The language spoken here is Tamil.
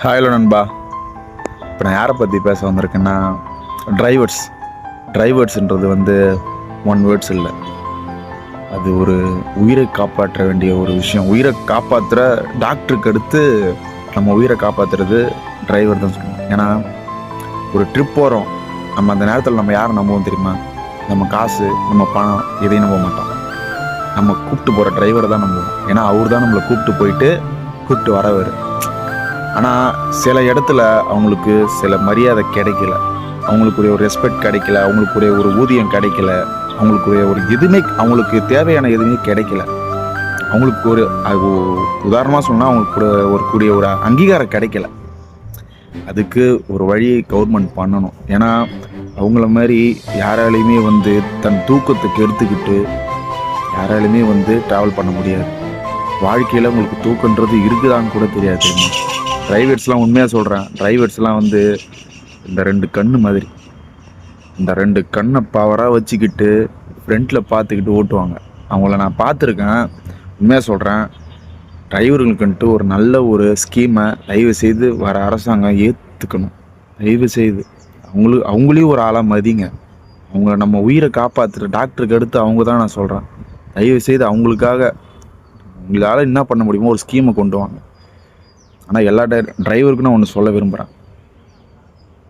ஹலோ நண்பா. இப்போ நான் யாரை பற்றி பேச வந்திருக்கேன்னா, டிரைவர்ஸ்ன்றது ஒன் வேர்ட்ஸ் இல்லை, அது ஒரு உயிரை காப்பாற்ற வேண்டிய ஒரு விஷயம். உயிரை காப்பாற்றுற டாக்டருக்கு அடுத்து நம்ம உயிரை காப்பாற்றுறது டிரைவர் தான் சொல்லணும். ஏன்னா ஒரு ட்ரிப் போகிறோம், நம்ம அந்த நேரத்தில் நம்ம யாரை நம்புவோம் தெரியுமா? நம்ம காசு, நம்ம பணம் எதையும் நம்ப மாட்டோம். நம்ம கூப்பிட்டு போகிற டிரைவரை தான் நம்புவோம். ஏன்னா அவர் தான் நம்மளை கூப்பிட்டு வரவர். ஆனால் சில இடத்துல அவங்களுக்கு சில மரியாதை கிடைக்கல, அவங்களுக்குரிய ஒரு ரெஸ்பெக்ட் கிடைக்கல, அவங்களுக்குரிய ஒரு ஊதியம் கிடைக்கல, அவங்களுக்குரிய ஒரு எதுவுமே, அவங்களுக்கு தேவையான எதுவுமே கிடைக்கல. அவங்களுக்கு ஒரு உதாரணமாக சொன்னால் அவங்களுக்கு கூடிய ஒரு அங்கீகாரம் கிடைக்கல. அதுக்கு ஒரு வழி கவர்மெண்ட் பண்ணணும். ஏன்னா அவங்கள மாதிரி யாராலையுமே தன் தூக்கத்துக்கு எடுத்துக்கிட்டு யாராலையுமே ட்ராவல் பண்ண முடியாது. வாழ்க்கையில் உங்களுக்கு தூக்கன்றது இருக்குதான்னு கூட தெரியாது தெரியுமா? டிரைவர்ஸ்லாம் உண்மையாக சொல்கிறேன், டிரைவர்ஸ்லாம் இந்த 2 கண்ணு மாதிரி. இந்த 2 கண்ணை பவராக வச்சுக்கிட்டு ஃப்ரண்ட்டில் பார்த்துக்கிட்டு ஓட்டுவாங்க. அவங்கள நான் பார்த்துருக்கேன். உண்மையாக சொல்கிறேன், டிரைவர்களுக்குன்ட்டு ஒரு நல்ல ஒரு ஸ்கீமை தயவு செய்து வர அரசாங்கம் ஏற்றுக்கணும். தயவு செய்து அவங்களையும் ஒரு ஆளாக மதிங்க. அவங்கள நம்ம உயிரை காப்பாற்றுற டாக்டருக்கு அடுத்து அவங்க தான் நான் சொல்கிறேன். தயவு செய்து உங்களால் என்ன பண்ண முடியுமோ ஒரு ஸ்கீமை கொண்டு வாங்க. ஆனால் எல்லா டிரைவருக்கும் நான் ஒன்று சொல்ல விரும்புகிறேன்,